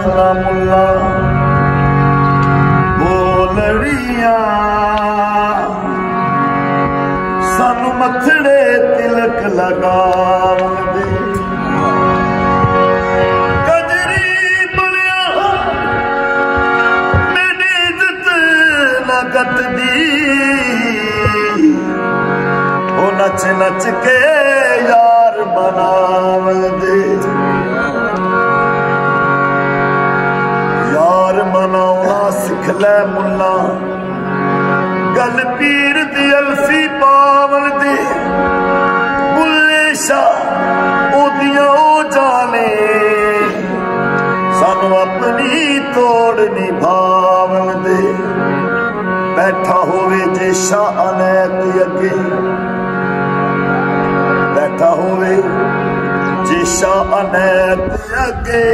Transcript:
मुल्ला मुल्ला बोलड़िया सानू मथड़े तिलक लगावंदे कजरी बलिया मेरी इज्जत लगत दी ओ नच नच के यार मनावंदे यार मनाउणा सिख लै मुल्ला गल पीर दी अल्फी पावन दे बुल्ले शाह ओदियां ओ जाने सानू अपनी तोड़ निभावन दे बैठा होवे जे शाह अनैत अगे बैठा होवे जे शाह अनैत अगे